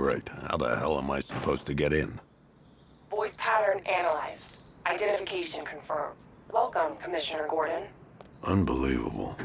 Great. How the hell am I supposed to get in? Voice pattern analyzed. Identification confirmed. Welcome, Commissioner Gordon. Unbelievable.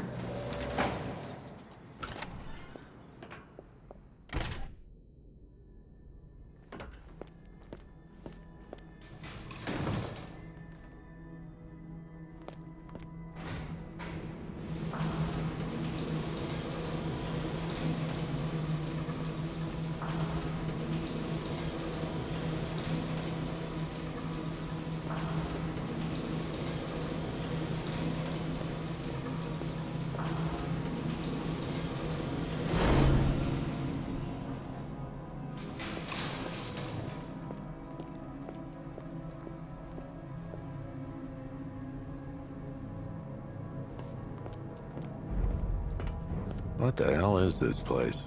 What the hell is this place?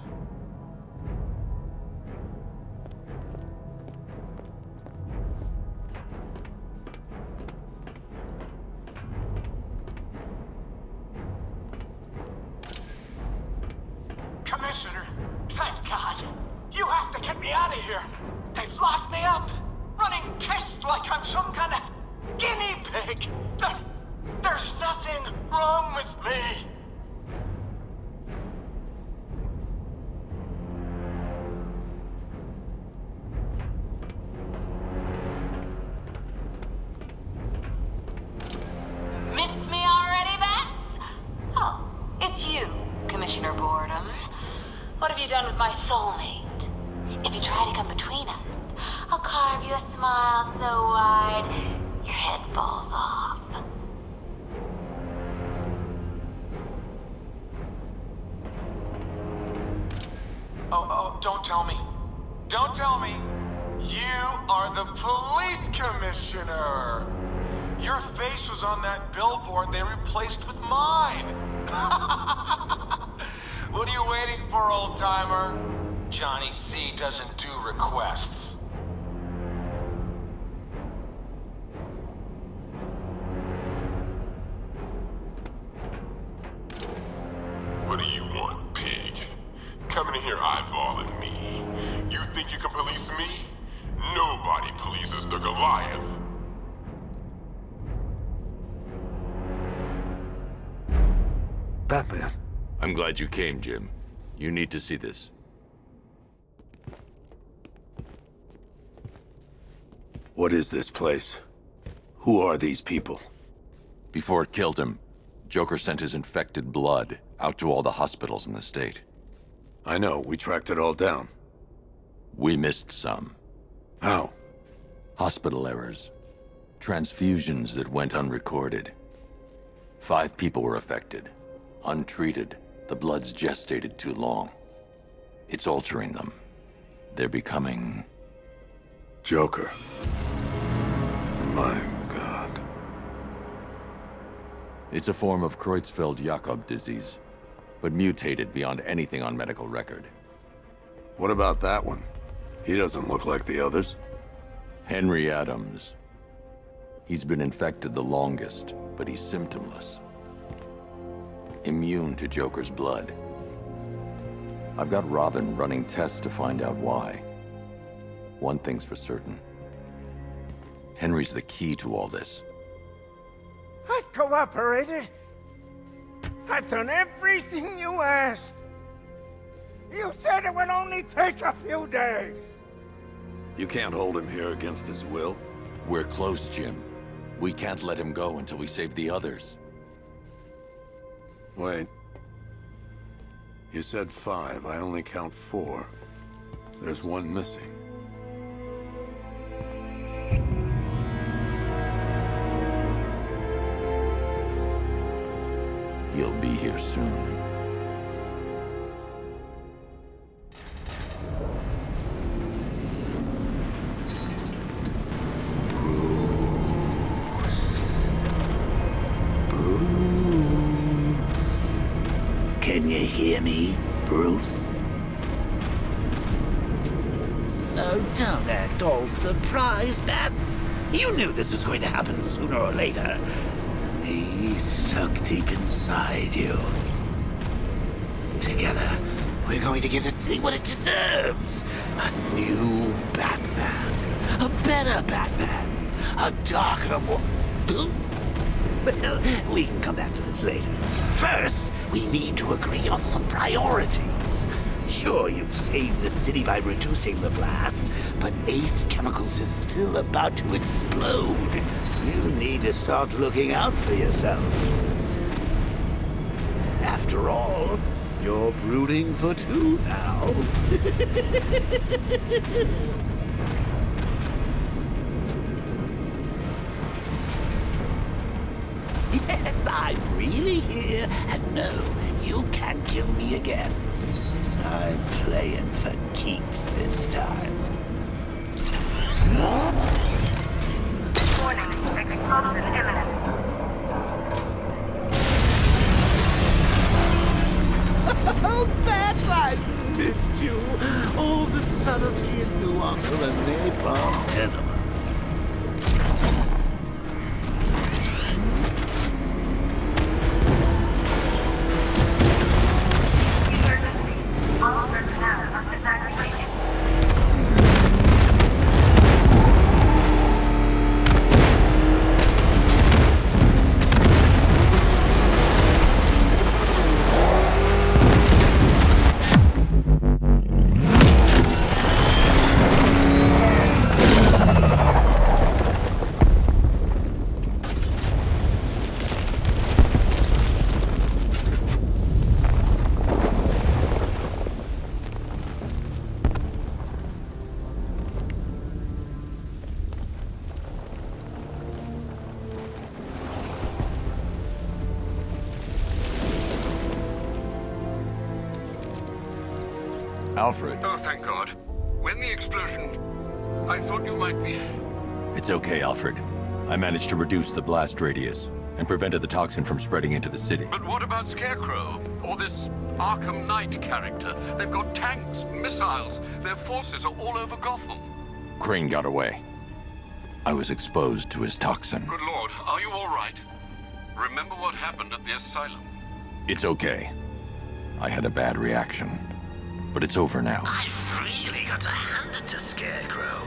Commissioner, thank God. You have to get me out of here. They've locked me up, running tests like I'm some kind of guinea pig. There's nothing wrong with me. Commissioner Boredom. What have you done with my soulmate? If you try to come between us, I'll carve you a smile so wide, your head falls off. Oh, don't tell me. Don't tell me. You are the police commissioner. Your face was on that billboard they replaced with mine. What are you waiting for, old-timer? Johnny C doesn't do requests. What do you want, pig? Coming in here eyeballing me. You think you can police me? Nobody polices the Goliath. Batman. I'm glad you came, Jim. You need to see this. What is this place? Who are these people? Before it killed him, Joker sent his infected blood out to all the hospitals in the state. I know, we tracked it all down. We missed some. How? Hospital errors. Transfusions that went unrecorded. 5 people were affected. Untreated, the blood's gestated too long. It's altering them. They're becoming... Joker. My God. It's a form of Creutzfeldt-Jakob disease, but mutated beyond anything on medical record. What about that one? He doesn't look like the others. Henry Adams. He's been infected the longest, but he's symptomless. Immune to Joker's blood. I've got Robin running tests to find out why. One thing's for certain. Henry's the key to all this. I've cooperated. I've done everything you asked. You said it would only take a few days. You can't hold him here against his will. We're close, Jim. We can't let him go until we save the others. Wait. You said 5. I only count 4. There's one missing. He'll be here soon. Can you hear me, Bruce? Oh, don't act all surprised, Bats. You knew this was going to happen sooner or later. Me stuck deep inside you. Together, We're going to give the city what it deserves. A new Batman. A better Batman. A darker one. Well, we can come back to this later. First, we need to agree on some priorities. Sure, you've saved the city by reducing the blast, but Ace Chemicals is still about to explode. You need to start looking out for yourself. After all, you're brooding for two now. Yes, I'm really here, and no, you can't kill me again. I'm playing for keeps this time. Warning, explosion imminent. Oh, Bats, I missed you. All the subtlety and nuance of a napalm enema. Emergency. All personnel must evacuate. Alfred. Oh, thank God. When the explosion... I thought you might be... It's okay, Alfred. I managed to reduce the blast radius and prevented the toxin from spreading into the city. But what about Scarecrow? Or this Arkham Knight character? They've got tanks, missiles. Their forces are all over Gotham. Crane got away. I was exposed to his toxin. Good Lord, are you all right? Remember what happened at the asylum? It's okay. I had a bad reaction. But it's over now. I've really got to hand it to Scarecrow.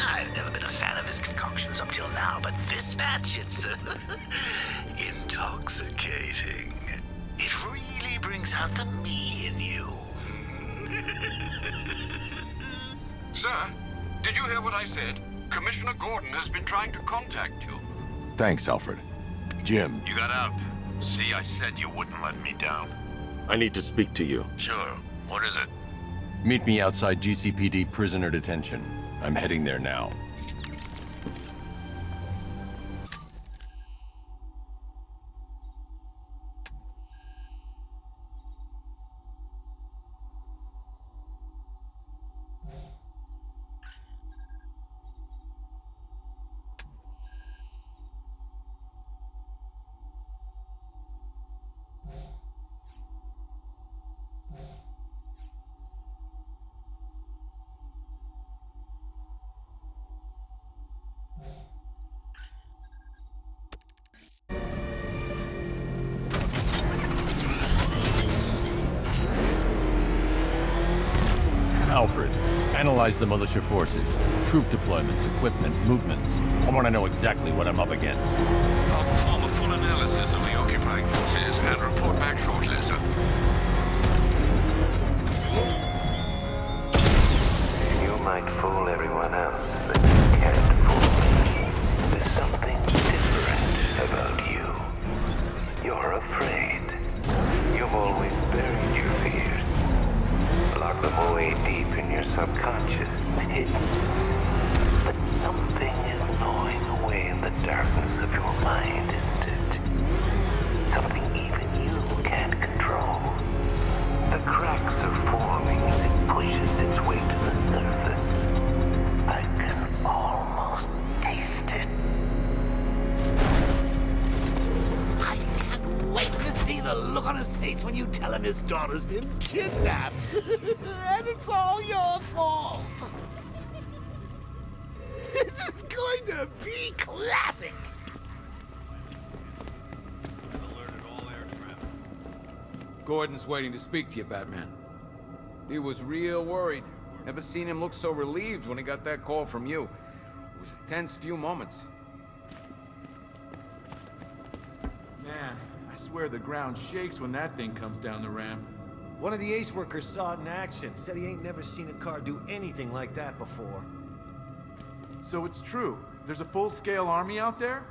I've never been a fan of his concoctions up till now, but this batch, it's intoxicating. It really brings out the me in you. Sir, did you hear what I said? Commissioner Gordon has been trying to contact you. Thanks, Alfred. Jim. You got out. See, I said you wouldn't let me down. I need to speak to you. Sure. What is it? Meet me outside GCPD prisoner detention. I'm heading there now. Alfred, analyze the militia forces, troop deployments, equipment, movements. I want to know exactly what I'm up against. I'll perform a full analysis of the occupying forces and report back shortly, sir. You might fool everyone else, but you can't fool me. There's something different about you. You're afraid. You've always buried your fears. Lock them away deep in your subconscious, hidden. But something is gnawing away in the darkness of your mind, isn't it? Something even you can't control. The cracks are forming as it pushes its way to the surface. I can almost taste it. I can't wait to see the look on his face when you tell him his daughter's been kidnapped. And it's all your fault. This is going to be classic. Gordon's waiting to speak to you, Batman. He was real worried. Never seen him look so relieved when he got that call from you. It was a tense few moments. Man, I swear the ground shakes when that thing comes down the ramp. One of the Ace workers saw it in action. Said he ain't never seen a car do anything like that before. So it's true. There's a full-scale army out there?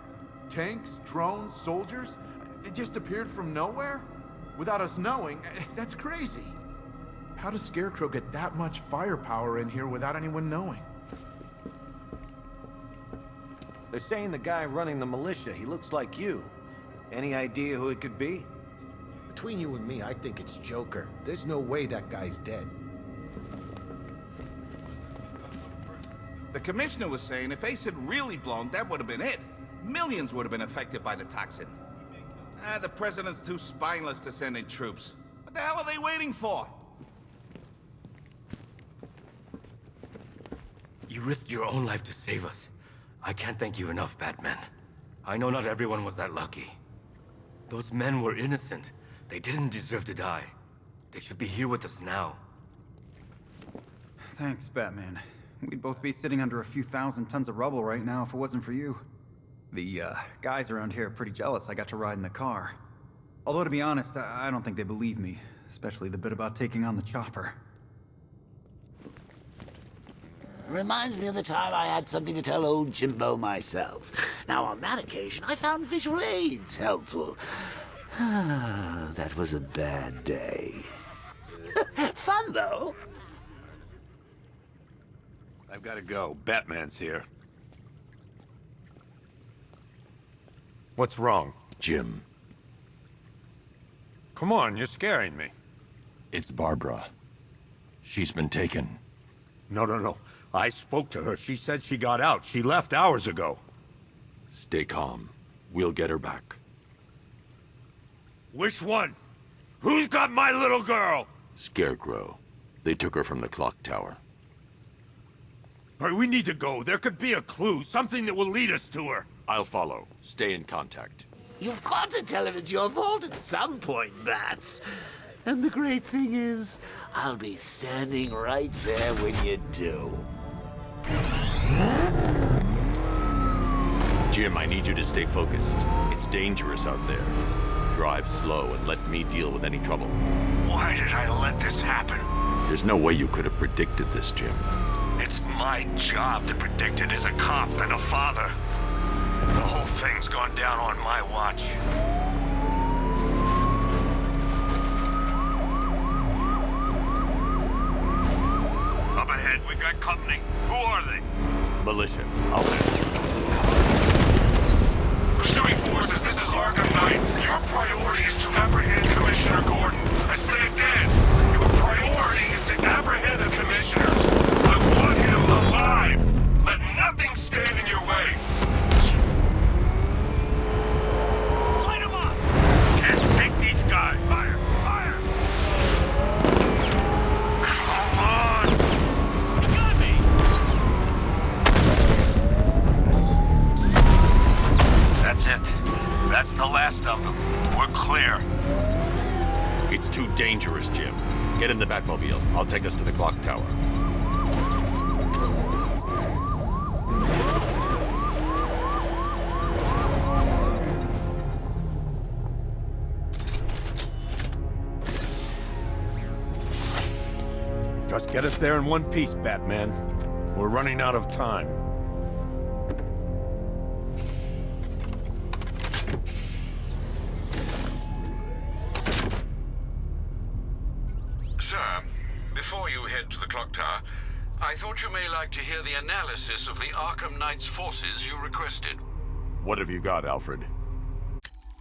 Tanks, drones, soldiers? It just appeared from nowhere? Without us knowing? That's crazy. How does Scarecrow get that much firepower in here without anyone knowing? They're saying the guy running the militia, he looks like you. Any idea who it could be? Between you and me, I think it's Joker. There's no way that guy's dead. The commissioner was saying if Ace had really blown, that would have been it. Millions would have been affected by the toxin. The president's too spineless to send in troops. What the hell are they waiting for? You risked your own life to save us. I can't thank you enough, Batman. I know not everyone was that lucky. Those men were innocent. They didn't deserve to die. They should be here with us now. Thanks, Batman. We'd both be sitting under a few thousand tons of rubble right now if it wasn't for you. The, guys around here are pretty jealous I got to ride in the car. Although, to be honest, I don't think they believe me. Especially the bit about taking on the chopper. Reminds me of the time I had something to tell old Jimbo myself. Now, on that occasion, I found visual aids helpful. That was a bad day. Fun, though. I've got to go. Batman's here. What's wrong? Jim. Come on, you're scaring me. It's Barbara. She's been taken. No. I spoke to her. She said she got out. She left hours ago. Stay calm. We'll get her back. Which one? Who's got my little girl? Scarecrow. They took her from the clock tower. All right, we need to go. There could be a clue, something that will lead us to her. I'll follow. Stay in contact. You've got to tell him it's your fault at some point, Bats. And the great thing is, I'll be standing right there when you do. Jim, I need you to stay focused. It's dangerous out there. Drive slow and let me deal with any trouble. Why did I let this happen? There's no way you could have predicted this, Jim. It's my job to predict it as a cop and a father. The whole thing's gone down on my watch. Up ahead, we've got company. Who are they? Militia. Out there. Pursuing forces, this is Arkham Knight. Your priority is to apprehend Commissioner Gordon. I say again, your priority is to apprehend the Commissioner. I want him alive. Let nothing stand in your way. Light him up! Can't take these guys. Fire! Fire! Come on! You got me! That's it. That's the last of them. We're clear. It's too dangerous, Jim. Get in the Batmobile. I'll take us to the clock tower. Just get us there in one piece, Batman. We're running out of time. Sir, before you head to the clock tower, I thought you may like to hear the analysis of the Arkham Knight's forces you requested. What have you got, Alfred?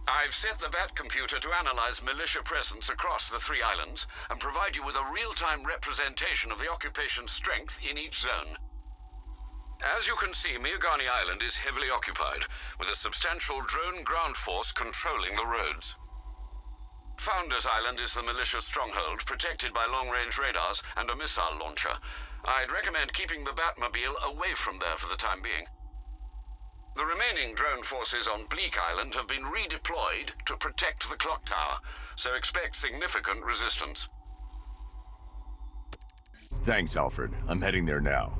I've set the Bat computer to analyze militia presence across the 3 islands and provide you with a real-time representation of the occupation's strength in each zone. As you can see, Miagani Island is heavily occupied, with a substantial drone ground force controlling the roads. Founders Island is the militia stronghold, protected by long-range radars and a missile launcher. I'd recommend keeping the Batmobile away from there for the time being. The remaining drone forces on Bleak Island have been redeployed to protect the clock tower, so expect significant resistance. Thanks, Alfred. I'm heading there now.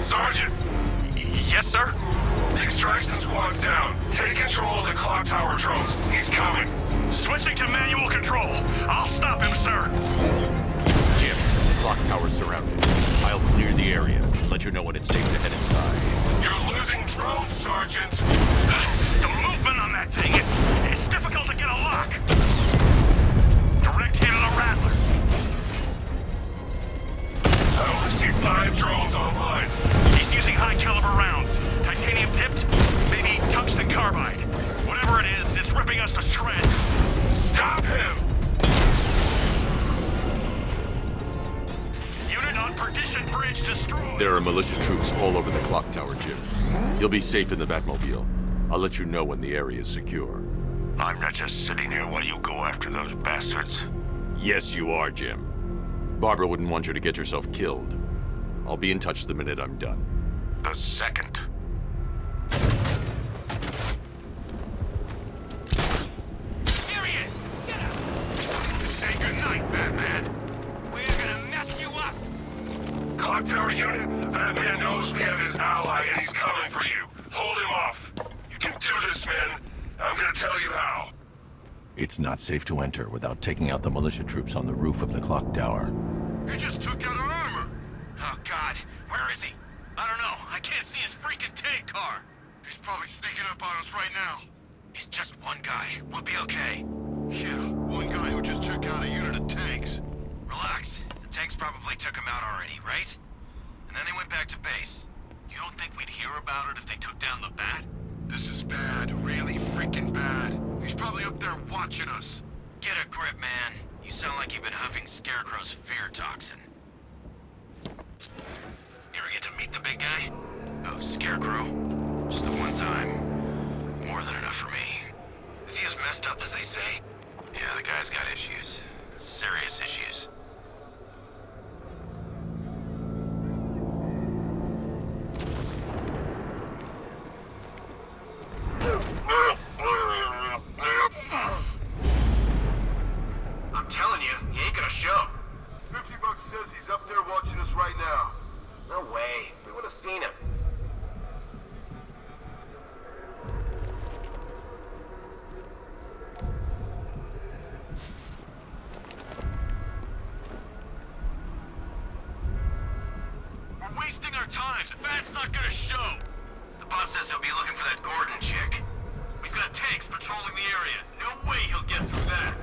Sergeant! Yes, sir? The extraction squad's down. Take control of the clock tower drones. He's coming. Switching to manual control. I'll stop him, sir. Jim, clock tower's surrounded. I'll clear the area. Let you know when it's safe to head inside. You're losing drones, Sergeant. The movement on that thing, it's difficult to get a lock. Direct hit of the Rattler. I only see 5 drones online. He's using high caliber rounds. Titanium tipped, maybe tungsten carbide. Whatever it is, it's ripping us to shreds. Stop him! Unit on Perdition Bridge destroyed. There are militia troops all over the clock tower, Jim. You'll be safe in the Batmobile. I'll let you know when the area is secure. I'm not just sitting here while you go after those bastards. Yes, you are, Jim. Barbara wouldn't want you to get yourself killed. I'll be in touch the minute I'm done. The second. Here he is! Get him! Say goodnight, Batman. We're gonna mess you up! Clock tower unit, Batman knows we have his ally and he's coming for you. Hold him off. You can do this, man. I'm gonna tell you how. It's not safe to enter without taking out the militia troops on the roof of the clock tower. He just took out our armor. Oh, God. Where is he? I don't know. I can't see his freaking tank car. He's probably sneaking up on us right now. He's just one guy. We'll be okay. Yeah, one guy who just took out a unit of tanks. Relax. The tanks probably took him out already, right? And then they went back to base. You don't think we'd hear about it if they took down the Bat? This is bad. Really freaking bad. He's probably up there watching us. Get a grip, man. You sound like you've been huffing Scarecrow's fear toxin. You ever get to meet the big guy? Oh, Scarecrow. Just the one time. More than enough for me. Is he as messed up as they say? Yeah, the guy's got issues. Serious issues. I'm telling you, he ain't gonna show. $50 says he's up there watching us right now. No way. We would have seen him. We're wasting our time. The Bat's not gonna show. The boss says he'll be looking for that Gordon chick. We've got tanks patrolling the area. No way he'll get through that.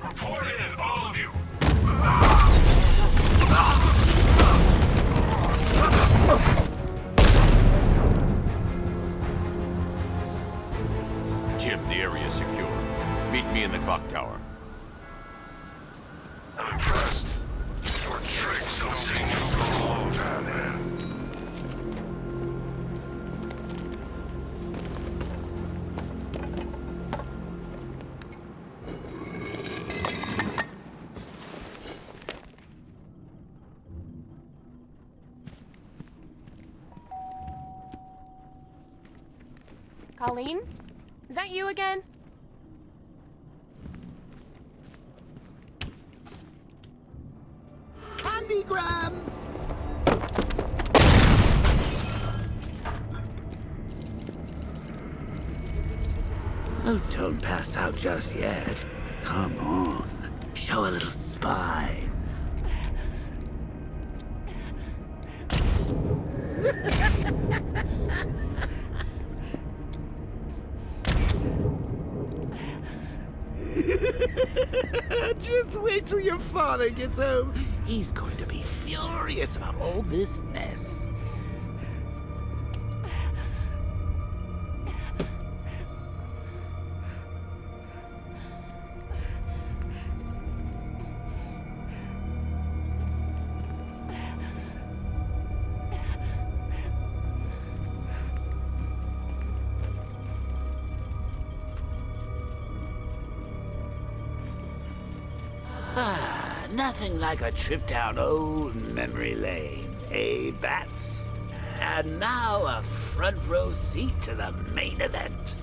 Report in, all of you. Jim, the area is secure. Meet me in the clock tower. I'm impressed. Your tricks don't seem to go alone, Batman. Colleen? Is that you again? Candygram! Oh, don't pass out just yet. Come on. Show a little spine. Just wait till your father gets home. He's going to be furious about all this mess. Ah, Nothing like a trip down old memory lane, eh, Bats? And now a front row seat to the main event.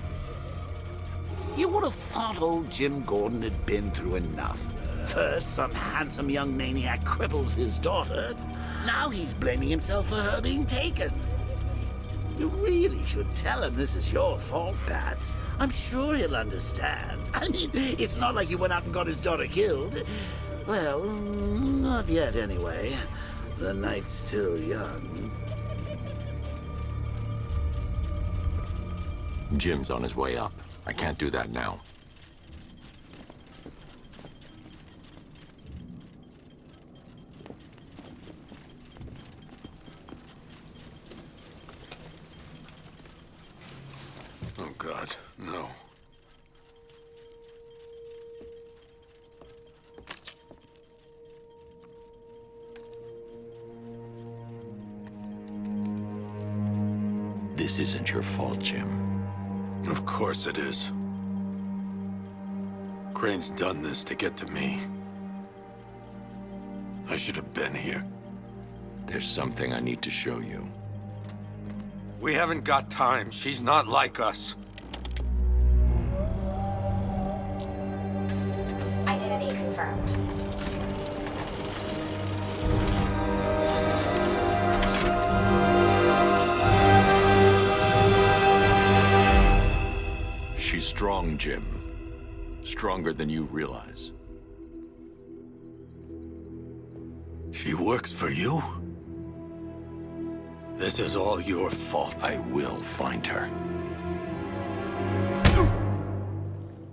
You would have thought old Jim Gordon had been through enough. First, some handsome young maniac cripples his daughter. Now he's blaming himself for her being taken. You really should tell him this is your fault, Bats. I'm sure he'll understand. I mean, it's not like you went out and got his daughter killed. Well, not yet anyway. The night's still young. Jim's on his way up. I can't do that now. Oh, God, no. This isn't your fault, Jim. Of course it is. Crane's done this to get to me. I should have been here. There's something I need to show you. We haven't got time. She's not like us. Identity confirmed. She's strong, Jim. Stronger than you realize. She works for you? This is all your fault. I will find her.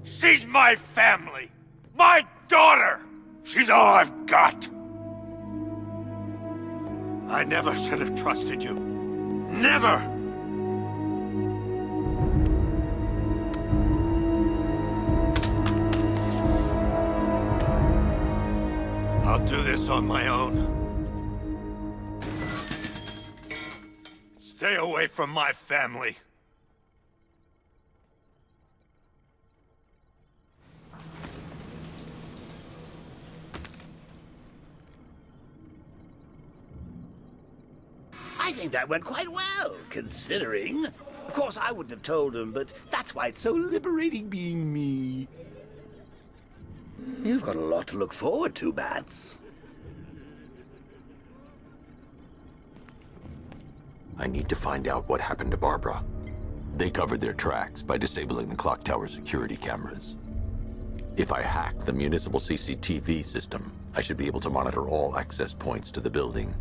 She's my family! My daughter! She's all I've got! I never should have trusted you. Never! I'll do this on my own. Stay away from my family. I think that went quite well, considering. Of course, I wouldn't have told him, but that's why it's so liberating being me. You've got a lot to look forward to, Bats. I need to find out what happened to Barbara. They covered their tracks by disabling the clock tower security cameras. If I hack the municipal CCTV system, I should be able to monitor all access points to the building.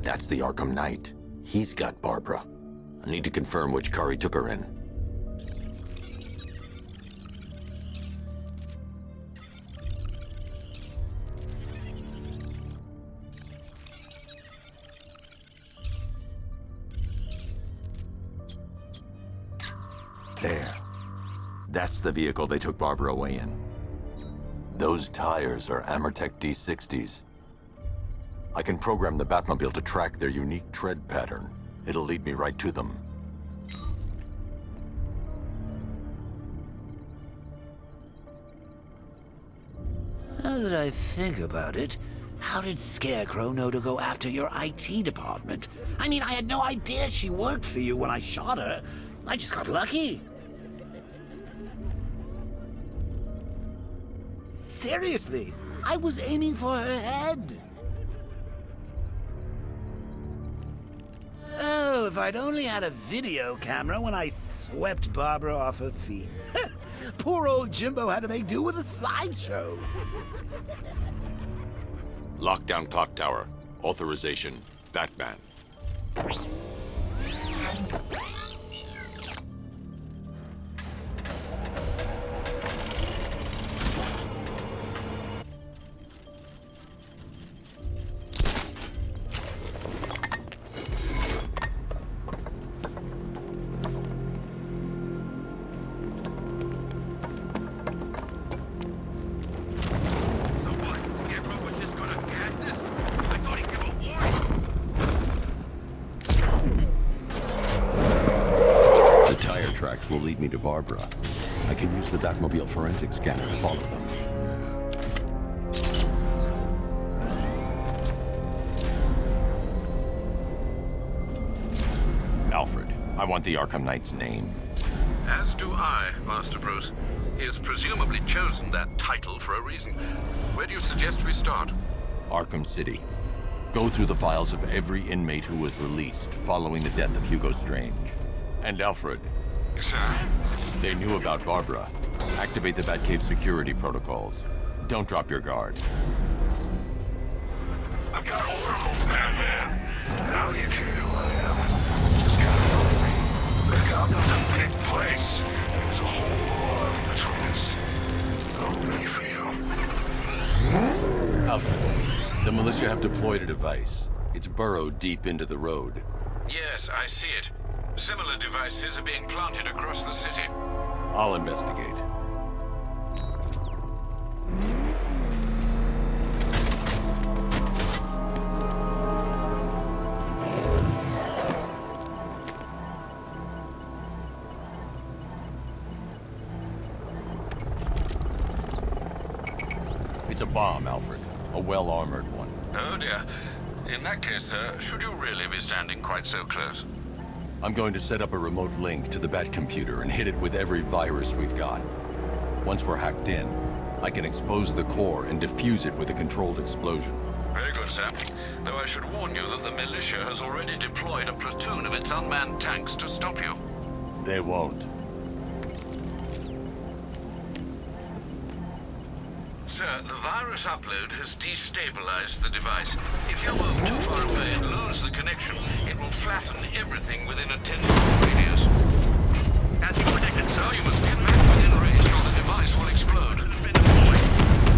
That's the Arkham Knight. He's got Barbara. I need to confirm which car he took her in. There. That's the vehicle they took Barbara away in. Those tires are Amertech D60s. I can program the Batmobile to track their unique tread pattern. It'll lead me right to them. Now that I think about it, how did Scarecrow know to go after your IT department? I mean, I had no idea she worked for you when I shot her. I just got lucky. Seriously, I was aiming for her head. Oh, if I'd only had a video camera when I swept Barbara off her feet. Poor old Jimbo had to make do with a slideshow. Lockdown clock tower. Authorization, Batman. will lead me to Barbara. I can use the Batmobile Forensics Scanner to follow them. Alfred, I want the Arkham Knight's name. As do I, Master Bruce. He has presumably chosen that title for a reason. Where do you suggest we start? Arkham City. Go through the files of every inmate who was released following the death of Hugo Strange. And Alfred. Sir? They knew about Barbara. Activate the Batcave security protocols. Don't drop your guard. I've got oracles, Batman. Now you can who I am. Just gotta follow me. The Gotham's a big place. There's a whole lot between us. I'm ready for you. Alfred, the militia have deployed a device. It's burrowed deep into the road. Yes, I see it. Similar devices are being planted across the city. I'll investigate. It's a bomb, Alfred. A well-armored one. Oh dear. In that case, sir, should you really be standing quite so close? I'm going to set up a remote link to the Bat computer and hit it with every virus we've got. Once we're hacked in, I can expose the core and defuse it with a controlled explosion. Very good, sir. Though I should warn you that the militia has already deployed a platoon of its unmanned tanks to stop you. They won't. Sir, the virus upload has destabilized the device. If you move too far away and lose the connection, it will flatten everything within a 10-mile radius. As you predicted, sir, you must get back within range or the device will explode.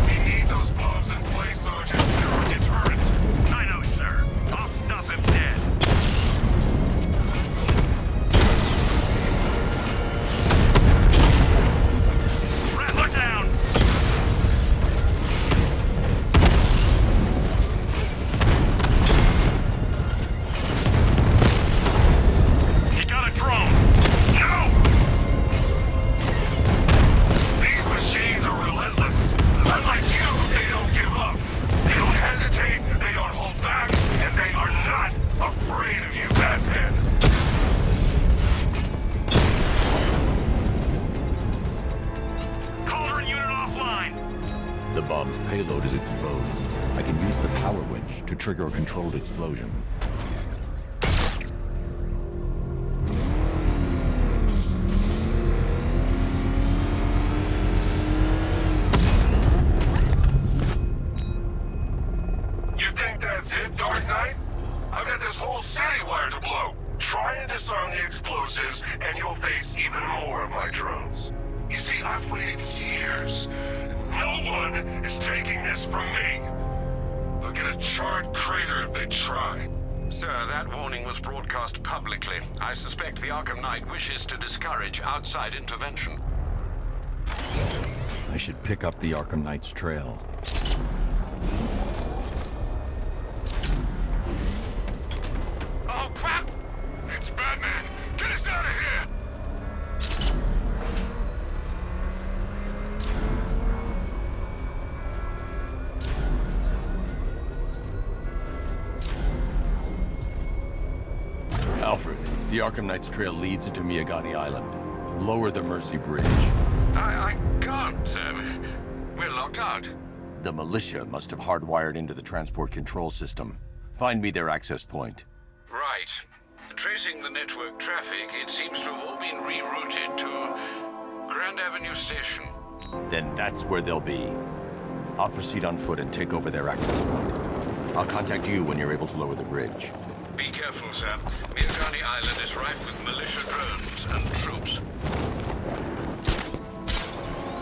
We need those bombs in place, Sergeant. They're our deterrent. I know, sir. I'll stop him dead. Rattler down! He got a drone! No! These machines are relentless. Unlike you, they don't give up. They don't hesitate, they don't hold back, and they are not afraid of you, Batman. Cauldron unit offline! The bomb's payload is exposed. I can use the power winch to trigger a controlled explosion. You think that's it, Dark Knight? I've got this whole city wired to blow. Try and disarm the explosives, and you'll face even more of my drones. You see, I've waited years. No one is taking this from me. They'll get a charred crater if they try. Sir, that warning was broadcast publicly. I suspect the Arkham Knight wishes to discourage outside intervention. I should pick up the Arkham Knight's trail. Oh, crap! It's Batman! Get us out of here! Alfred, the Arkham Knight's trail leads into Miagani Island. Lower the Mercy Bridge. I can't, sir. We're locked out. The militia must have hardwired into the transport control system. Find me their access point. Right. Tracing the network traffic, it seems to have all been rerouted to Grand Avenue Station. Then that's where they'll be. I'll proceed on foot and take over their access point. I'll contact you when you're able to lower the bridge. Be careful, sir. Miagani Island is rife with militia drones and troops.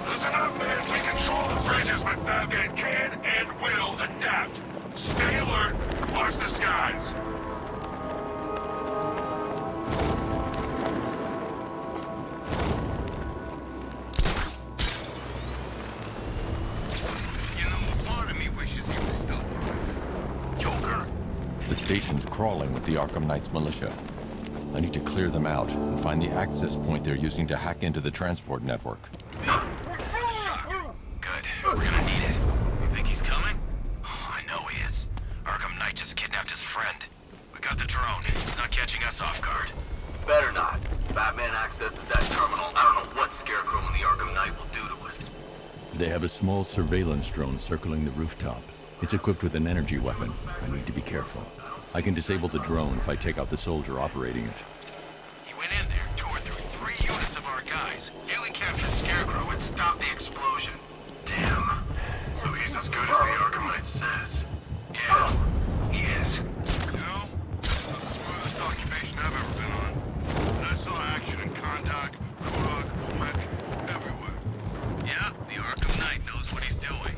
Listen up, man. We control the bridges, but Batman can and will adapt. Stay alert. Watch the skies. You know, part of me wishes he was still alive. Joker? The station's crawling with the Arkham Knight's militia. I need to clear them out and find the access point they're using to hack into the transport network. Good. We're gonna need it. You think he's coming? Oh, I know he is. Arkham Knight just kidnapped his friend. We got the drone. He's not catching us off guard. Better not. Batman accesses that terminal. I don't know what Scarecrow and the Arkham Knight will do to us. They have a small surveillance drone circling the rooftop. It's equipped with an energy weapon. I need to be careful. I can disable the drone if I take out the soldier operating it. He went in there, tore through 3 units of our guys, nearly captured Scarecrow and stopped the explosion. Damn. So he's as good as the Arkham Knight says. Yeah, he is. You know, this is the smoothest occupation I've ever been on. And I saw action in Kondak, Kurak, Womack, everywhere. Yeah, the Arkham Knight knows what he's doing.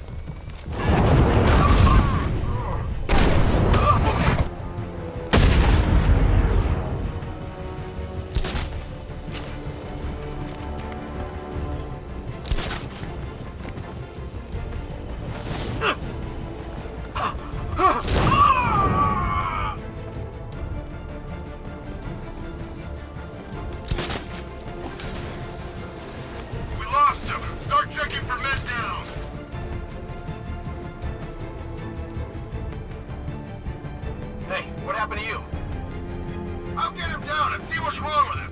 We lost him. Start checking for men down. Hey, what happened to you? I'll get him down and see what's wrong with him.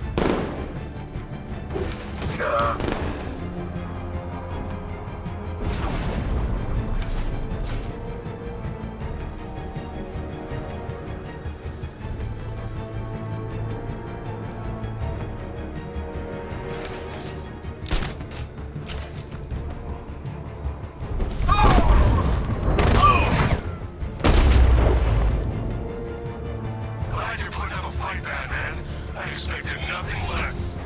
Glad you're putting up a fight, Batman. I expected nothing less.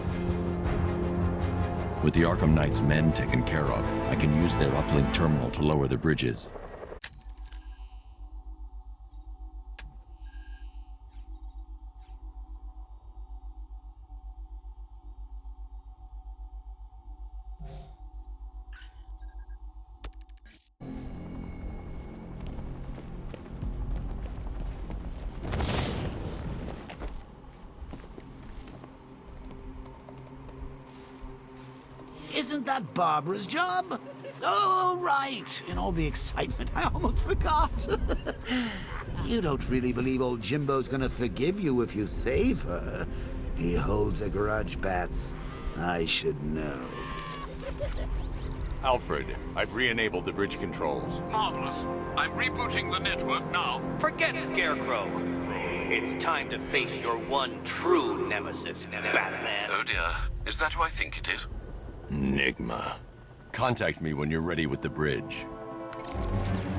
With the Arkham Knight's men taken care of, I can use their uplink terminal to lower the bridges. Isn't that Barbara's job? Oh, right. In all the excitement, I almost forgot. You don't really believe old Jimbo's gonna forgive you if you save her. He holds a grudge, Bats. I should know. Alfred, I've re-enabled the bridge controls. Marvelous. I'm rebooting the network now. Forget Scarecrow. It's time to face your one true nemesis, Batman. Oh dear. Is that who I think it is? Enigma. Contact me when you're ready with the bridge.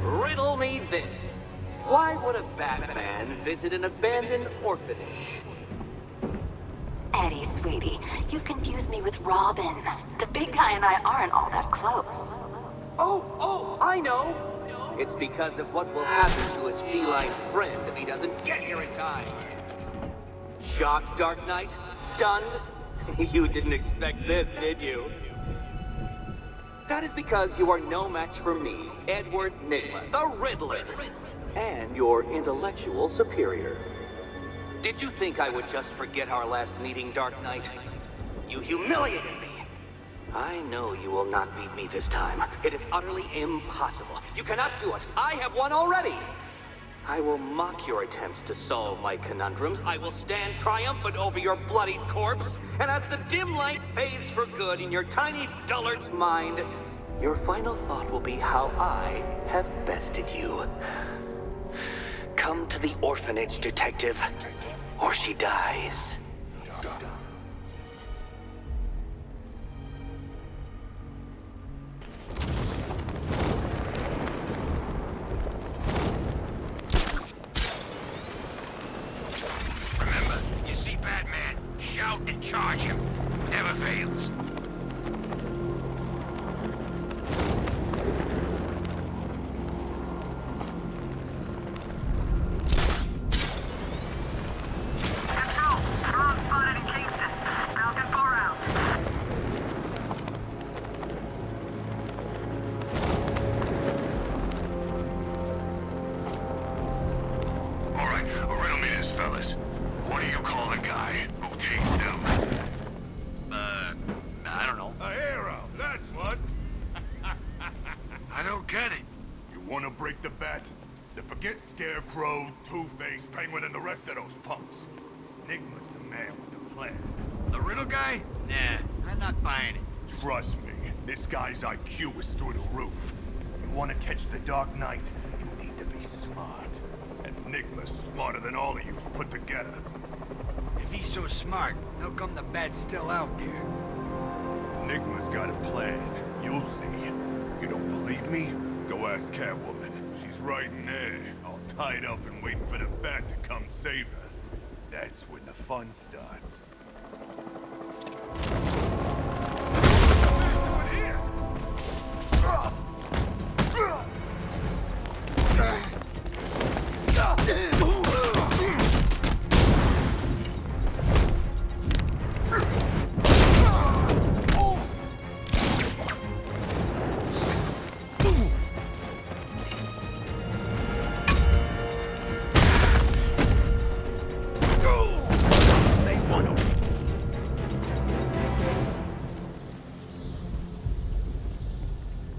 Riddle me this. Why would a Batman visit an abandoned orphanage? Eddie, sweetie, you confuse me with Robin. The big guy and I aren't all that close. Oh, I know. It's because of what will happen to his feline friend if he doesn't get here in time. Shocked, Dark Knight? Stunned? You didn't expect this, did you? That is because you are no match for me, Edward Nygma, the Riddler, and your intellectual superior. Did you think I would just forget our last meeting, Dark Knight? You humiliated me. I know you will not beat me this time. It is utterly impossible. You cannot do it. I have won already. I will mock your attempts to solve my conundrums. I will stand triumphant over your bloodied corpse. And as the dim light fades for good in your tiny dullard's mind, your final thought will be how I have bested you. Come to the orphanage, detective, or she dies. Remember, you see Batman, shout and charge him. Never fails. All right, riddle me this, fellas. What do you call the guy Who tased him? I don't know. A hero, that's what. I don't get it. You wanna break the bet? Then forget Scarecrow, Two-Face, Penguin, and the rest of those punks. Enigma's the man with the plan. The Riddle guy? Nah, I'm not buying it. Trust me, this guy's IQ is through the roof. You wanna catch the Dark Knight, you need to be smart. And Enigma's smarter than all of yous put together. If he's so smart, how come the bat's still out there? Enigma's got a plan. You'll see. You don't believe me? Go ask Catwoman. She's right in there, all tied up and waiting for the bat to come save her. That's when the fun starts.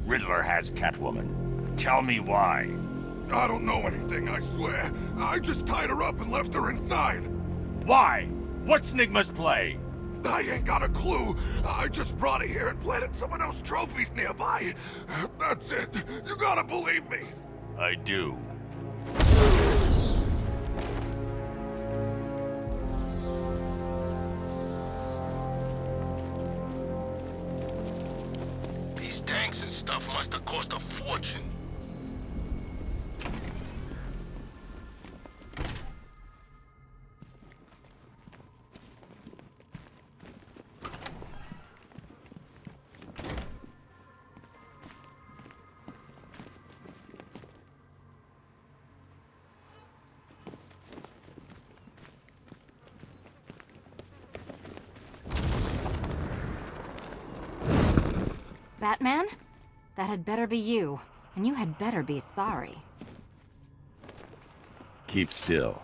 Riddler has Catwoman. Tell me why. I don't know anything, I swear. I just tied her up and left her inside. Why? What's Enigma's play? I ain't got a clue. I just brought her here and planted some of those trophies nearby. That's it. You gotta believe me. I do. These tanks and stuff must have cost a fortune. Batman? That had better be you. And you had better be sorry. Keep still.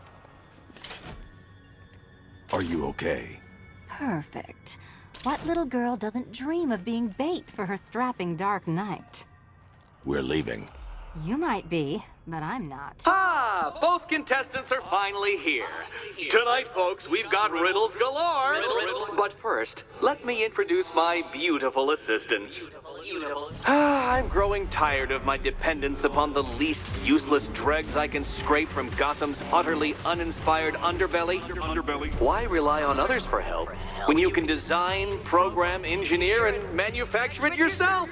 Are you okay? Perfect. What little girl doesn't dream of being bait for her strapping Dark Knight? We're leaving. You might be, but I'm not. Ah, both contestants are finally here. Tonight, folks, we've got riddles galore. But first, let me introduce my beautiful assistants. I'm growing tired of my dependence upon the least useless dregs I can scrape from Gotham's utterly uninspired underbelly. Why rely on others for help when you can design, program, engineer, and manufacture it yourself?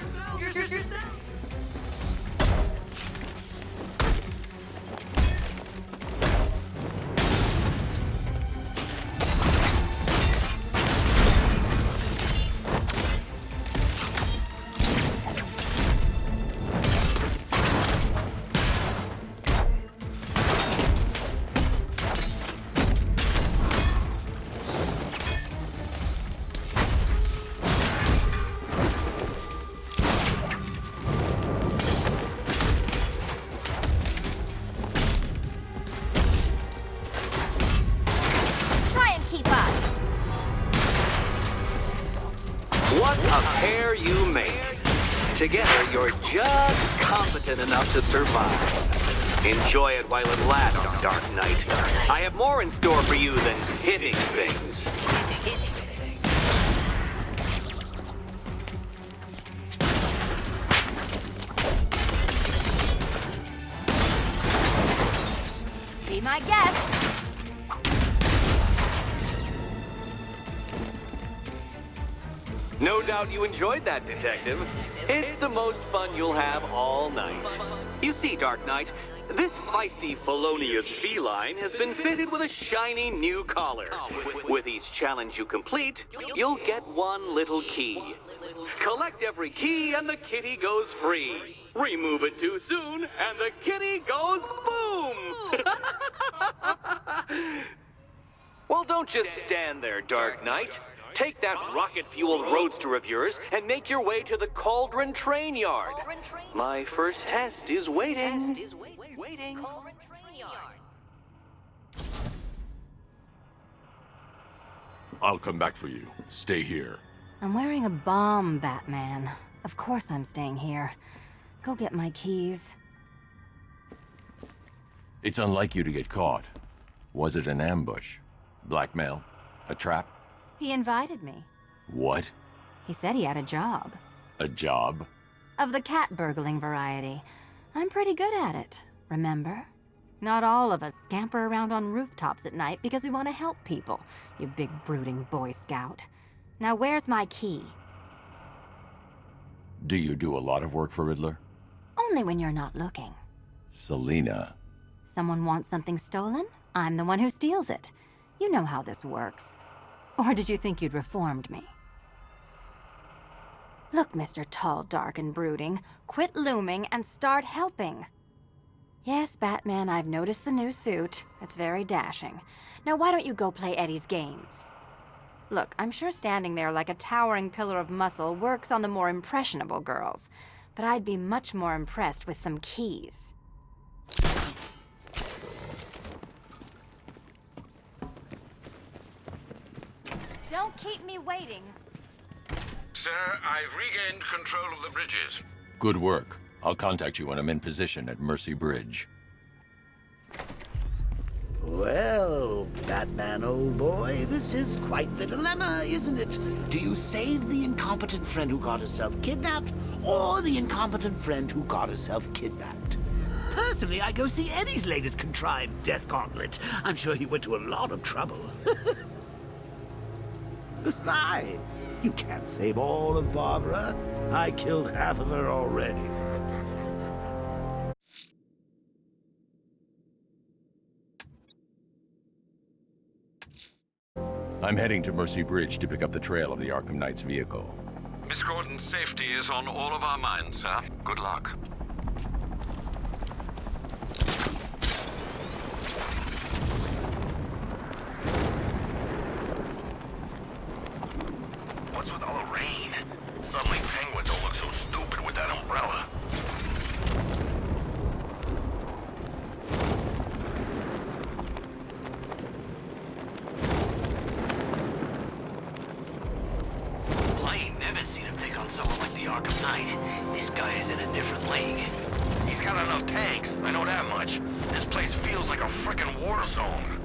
What a pair you make. Together, you're just competent enough to survive. Enjoy it while it lasts, Dark Knight. I have more in store for you than hitting things. Be my guest. No doubt you enjoyed that, Detective. It's the most fun you'll have all night. You see, Dark Knight, this feisty, felonious feline has been fitted with a shiny new collar. With each challenge you complete, you'll get one little key. Collect every key and the kitty goes free. Remove it too soon and the kitty goes boom! Well, don't just stand there, Dark Knight. Take that rocket-fueled roadster of yours and make your way to the Cauldron Train Yard. My first test is waiting. I'll come back for you. Stay here. I'm wearing a bomb, Batman. Of course I'm staying here. Go get my keys. It's unlike you to get caught. Was it an ambush? Blackmail? A trap? He invited me. What? He said he had a job. A job? Of the cat burgling variety. I'm pretty good at it, remember? Not all of us scamper around on rooftops at night because we want to help people, you big brooding Boy Scout. Now where's my key? Do you do a lot of work for Riddler? Only when you're not looking. Selina. Someone wants something stolen? I'm the one who steals it. You know how this works. Or did you think you'd reformed me? Look, Mr. Tall, Dark, and Brooding, quit looming and start helping. Yes, Batman, I've noticed the new suit. It's very dashing. Now why don't you go play Eddie's games? Look, I'm sure standing there like a towering pillar of muscle works on the more impressionable girls, but I'd be much more impressed with some keys. Don't keep me waiting. Sir, I've regained control of the bridges. Good work. I'll contact you when I'm in position at Mercy Bridge. Well, Batman, old boy, this is quite the dilemma, isn't it? Do you save the incompetent friend who got herself kidnapped, or the incompetent friend who got herself kidnapped? Personally, I go see Eddie's latest contrived death gauntlet. I'm sure he went to a lot of trouble. Besides, you can't save all of Barbara. I killed half of her already. I'm heading to Mercy Bridge to pick up the trail of the Arkham Knight's vehicle. Miss Gordon's safety is on all of our minds, sir. Good luck. What's with all the rain? Suddenly Penguin don't look so stupid with that umbrella. I ain't never seen him take on someone like the Arkham Knight. This guy is in a different league. He's got enough tanks, I know that much. This place feels like a frickin' war zone.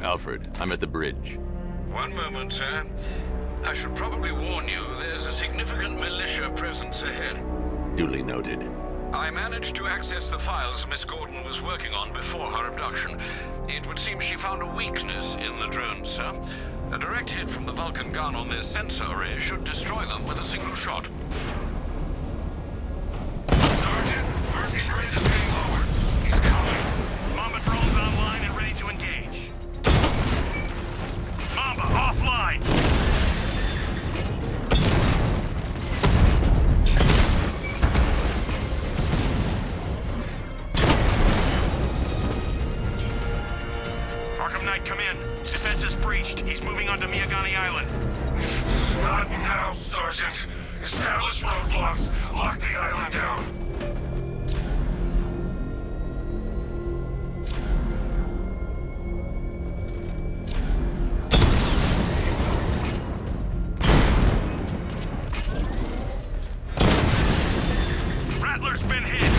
Alfred, I'm at the bridge. One moment, sir. I should probably warn you, there's a significant militia presence ahead. Duly noted. I managed to access the files Miss Gordon was working on before her abduction. It would seem she found a weakness in the drones, sir. A direct hit from the Vulcan gun on their sensor array should destroy them with a single shot. Sergeant, Mercy Bridge is getting lower. He's coming. Mamba drone's online and ready to engage. Mamba, offline! Arkham Knight, come in. Defense is breached. He's moving onto Miyagani Island. Not now, Sergeant. Establish roadblocks. Lock the island down. Rattler's been hit.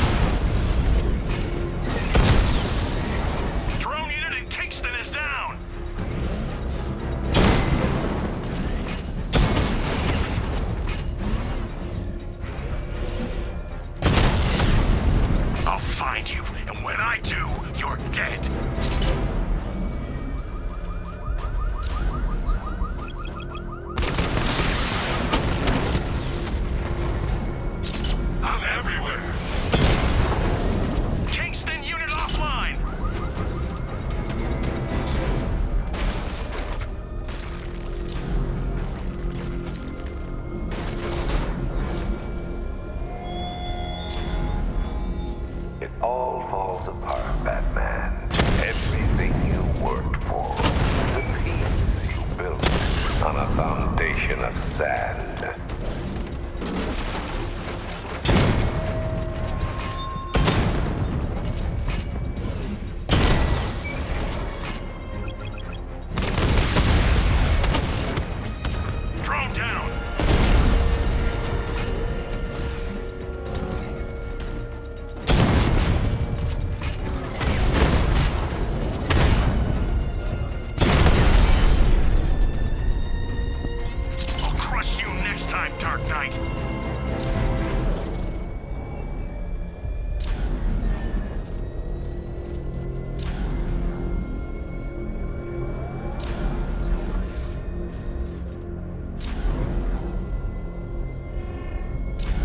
Drone unit in Kingston is down. I'll find you, and when I do, you're dead. I'm everywhere. Kingston unit offline.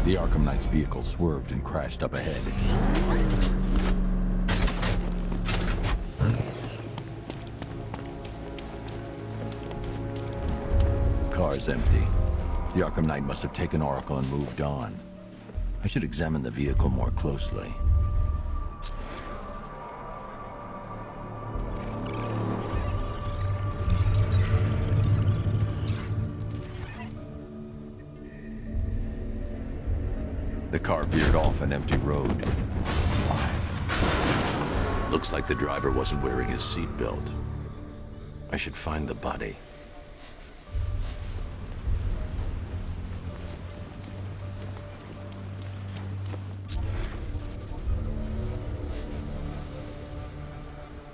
The Arkham Knight's vehicle swerved and crashed up ahead. Car's empty. The Arkham Knight must have taken Oracle and moved on. I should examine the vehicle more closely. The car veered off an empty road. Looks like the driver wasn't wearing his seatbelt. I should find the body.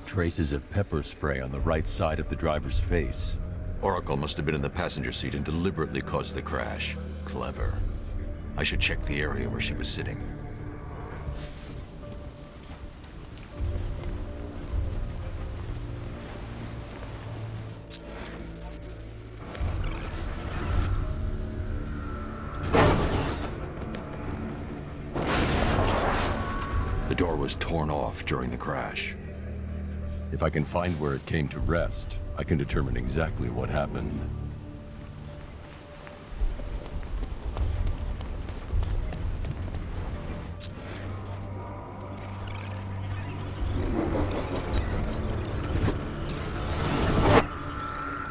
Traces of pepper spray on the right side of the driver's face. Oracle must have been in the passenger seat and deliberately caused the crash. Clever. I should check the area where she was sitting. The door was torn off during the crash. If I can find where it came to rest, I can determine exactly what happened.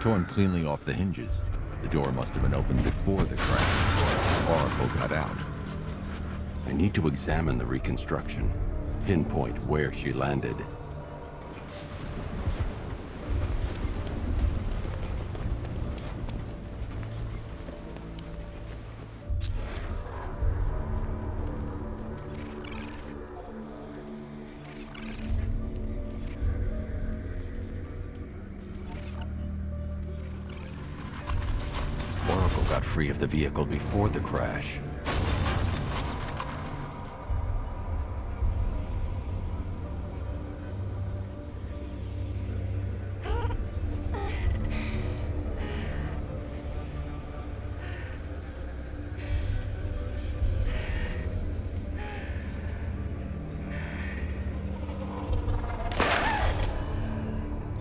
Torn cleanly off the hinges. The door must have been opened before the crash. Oracle got out. I need to examine the reconstruction, pinpoint where she landed. Oracle got free of the vehicle before the crash.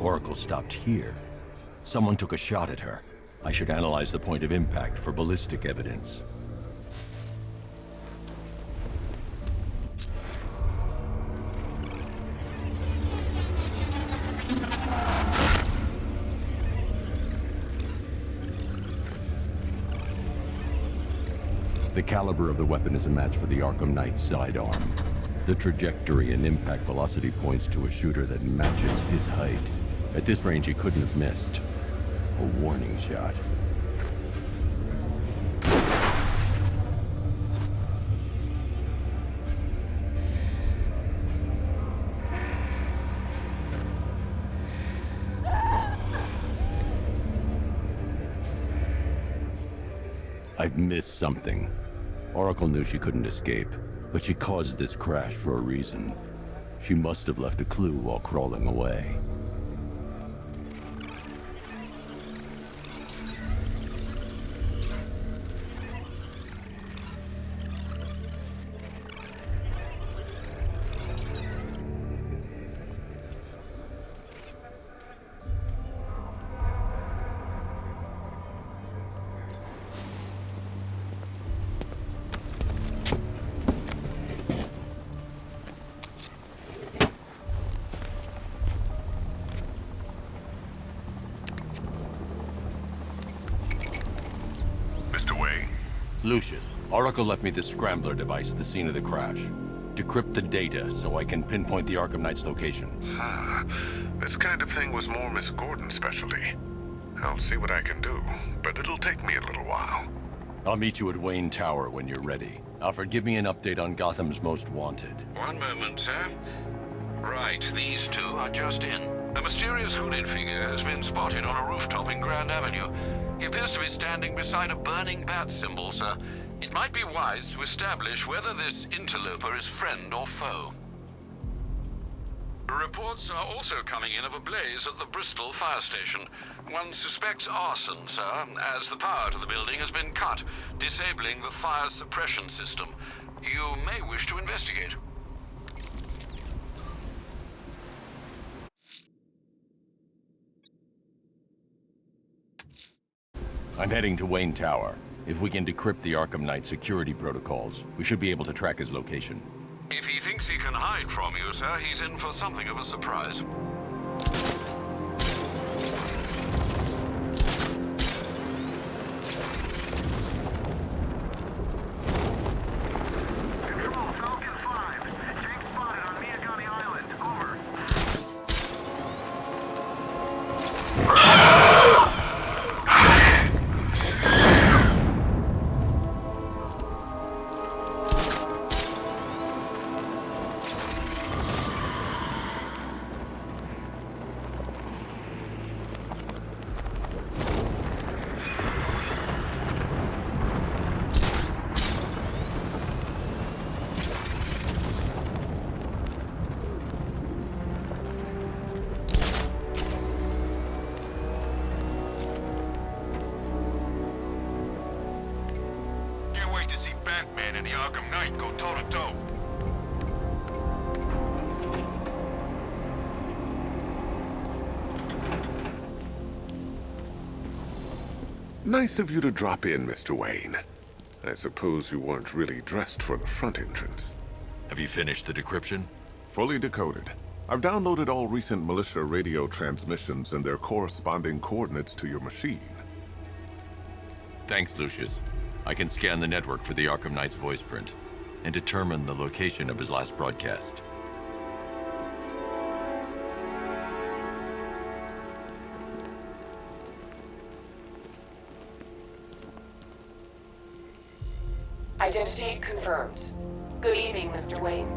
Oracle stopped here. Someone took a shot at her. I should analyze the point of impact for ballistic evidence. The caliber of the weapon is a match for the Arkham Knight sidearm. The trajectory and impact velocity points to a shooter that matches his height. At this range, he couldn't have missed. A warning shot. I've missed something. Oracle knew she couldn't escape, but she caused this crash for a reason. She must have left a clue while crawling away. Lucius, Oracle left me the scrambler device at the scene of the crash. Decrypt the data so I can pinpoint the Arkham Knight's location. This kind of thing was more Miss Gordon's specialty. I'll see what I can do, but it'll take me a little while. I'll meet you at Wayne Tower when you're ready. Alfred, give me an update on Gotham's Most Wanted. One moment, sir. Right, these two are just in. A mysterious hooded figure has been spotted on a rooftop in Grand Avenue. He appears to be standing beside a burning bat symbol, sir. It might be wise to establish whether this interloper is friend or foe. Reports are also coming in of a blaze at the Bristol fire station. One suspects arson, sir, as the power to the building has been cut, disabling the fire suppression system. You may wish to investigate. I'm heading to Wayne Tower. If we can decrypt the Arkham Knight security protocols, we should be able to track his location. If he thinks he can hide from you, sir, he's in for something of a surprise. Batman and the Arkham Knight go toe-to-toe. Nice of you to drop in, Mr. Wayne. I suppose you weren't really dressed for the front entrance. Have you finished the decryption? Fully decoded. I've downloaded all recent militia radio transmissions and their corresponding coordinates to your machine. Thanks, Lucius. I can scan the network for the Arkham Knight's voice print and determine the location of his last broadcast. Identity confirmed. Good evening, Mr. Wayne.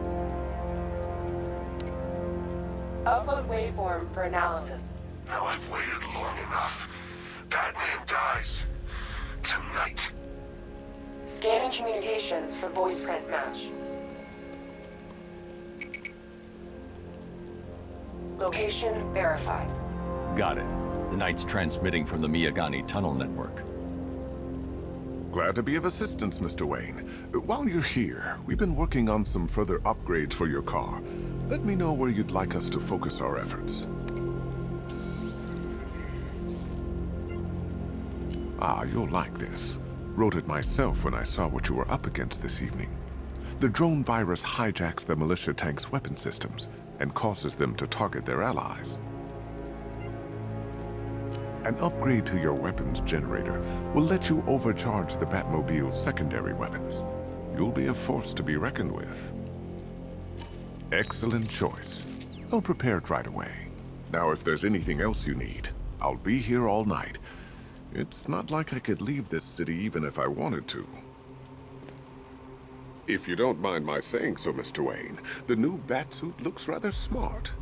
Upload waveform for analysis. Now I've waited long enough. Batman dies. Tonight. Scanning communications for voice print match. Location verified. Got it. The Knight's transmitting from the Miyagani tunnel network. Glad to be of assistance, Mr. Wayne. While you're here, we've been working on some further upgrades for your car. Let me know where you'd like us to focus our efforts. Ah, you'll like this. Wrote it myself when I saw what you were up against this evening. The drone virus hijacks the militia tank's weapon systems and causes them to target their allies. An upgrade to your weapons generator will let you overcharge the Batmobile's secondary weapons. You'll be a force to be reckoned with. Excellent choice. I'll prepare it right away. Now, if there's anything else you need, I'll be here all night. It's not like I could leave this city even if I wanted to. If you don't mind my saying so, Mr. Wayne, the new Batsuit looks rather smart.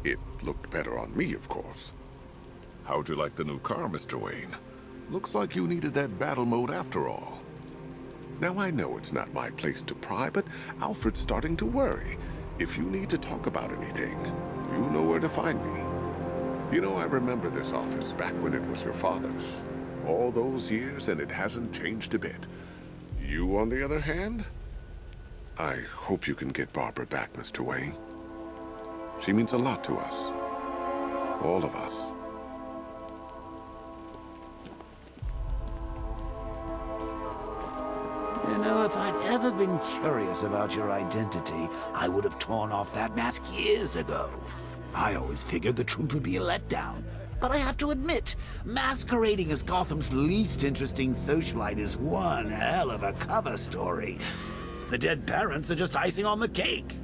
It looked better on me, of course. How'd you like the new car, Mr. Wayne? Looks like you needed that battle mode after all. Now, I know it's not my place to pry, but Alfred's starting to worry. If you need to talk about anything, you know where to find me. You know, I remember this office back when it was your father's. All those years, and it hasn't changed a bit. You, on the other hand? I hope you can get Barbara back, Mr. Wayne. She means a lot to us. All of us. You know, if I'd ever been curious about your identity, I would have torn off that mask years ago. I always figured the truth would be a letdown. But I have to admit, masquerading as Gotham's least interesting socialite is one hell of a cover story. The dead parents are just icing on the cake.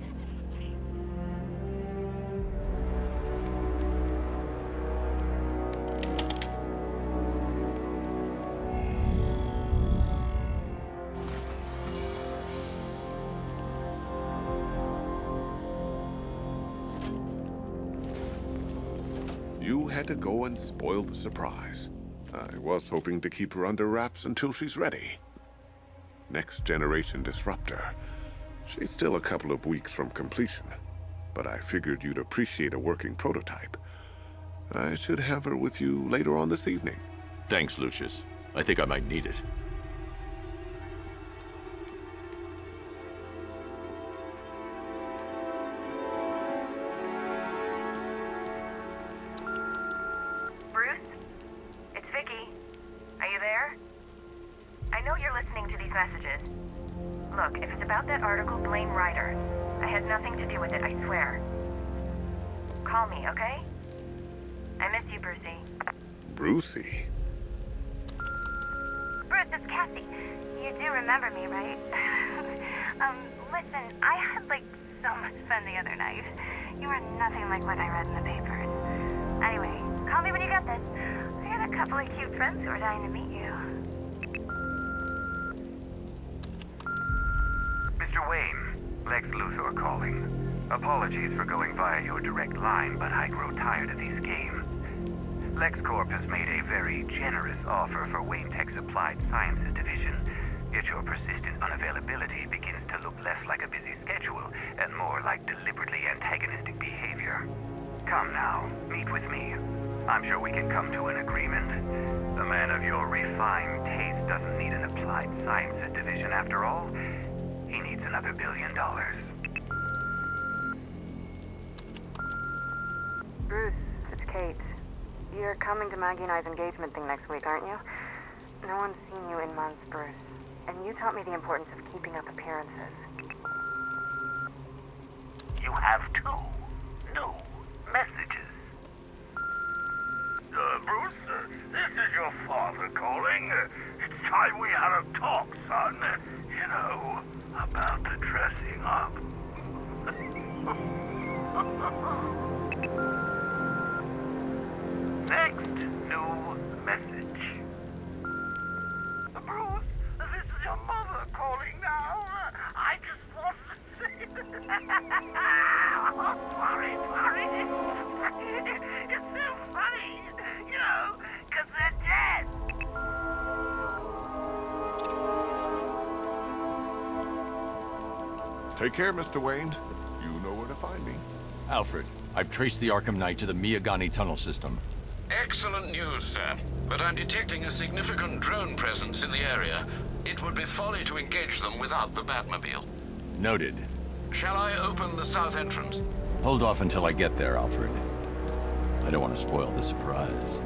You had to go and spoil the surprise. I was hoping to keep her under wraps until she's ready. Next generation disruptor. She's still a couple of weeks from completion. but I figured you'd appreciate a working prototype. I should have her with you later on this evening. Thanks, Lucius. I think I might need it. Bruce? It's Vicky. Are you there? I know you're listening to these messages. Look, if it's about that article, blame Ryder. I had nothing to do with it, I swear. Call me, okay? I miss you, Brucey. Brucey? Bruce, it's Cassie. You do remember me, right? Listen, I had, so much fun the other night. You are nothing like what I read in the papers. Anyway, call me when you get this. I got a couple of cute friends who are dying to meet you. Mr. Wayne, Lex Luthor calling. Apologies for going via your direct line, but I grow tired of these games. LexCorp has made a very generous offer for Wayne Tech's Applied Sciences Division, yet your persistent unavailability begins to look less like a busy schedule and more like deliberately antagonistic behavior. Come now, meet with me. I'm sure we can come to an agreement. A man of your refined taste doesn't need an Applied Sciences Division after all. He needs another $1 billion. Bruce, it's Kate. You're coming to Maggie and I's engagement thing next week, aren't you? No one's seen you in months, Bruce. And you taught me the importance of keeping up appearances. You have 2 new messages. Bruce, this is your father calling. It's time we had a talk, son. You know, about the dressing up. Next new message. Bruce, this is your mother calling now. I just want to say... Oh, sorry. It's so funny, you know, because they're dead. Take care, Mr. Wayne. You know where to find me. Alfred, I've traced the Arkham Knight to the Miyagani tunnel system. Excellent news, sir. But I'm detecting a significant drone presence in the area. It would be folly to engage them without the Batmobile. Noted. Shall I open the south entrance? Hold off until I get there, Alfred. I don't want to spoil the surprise.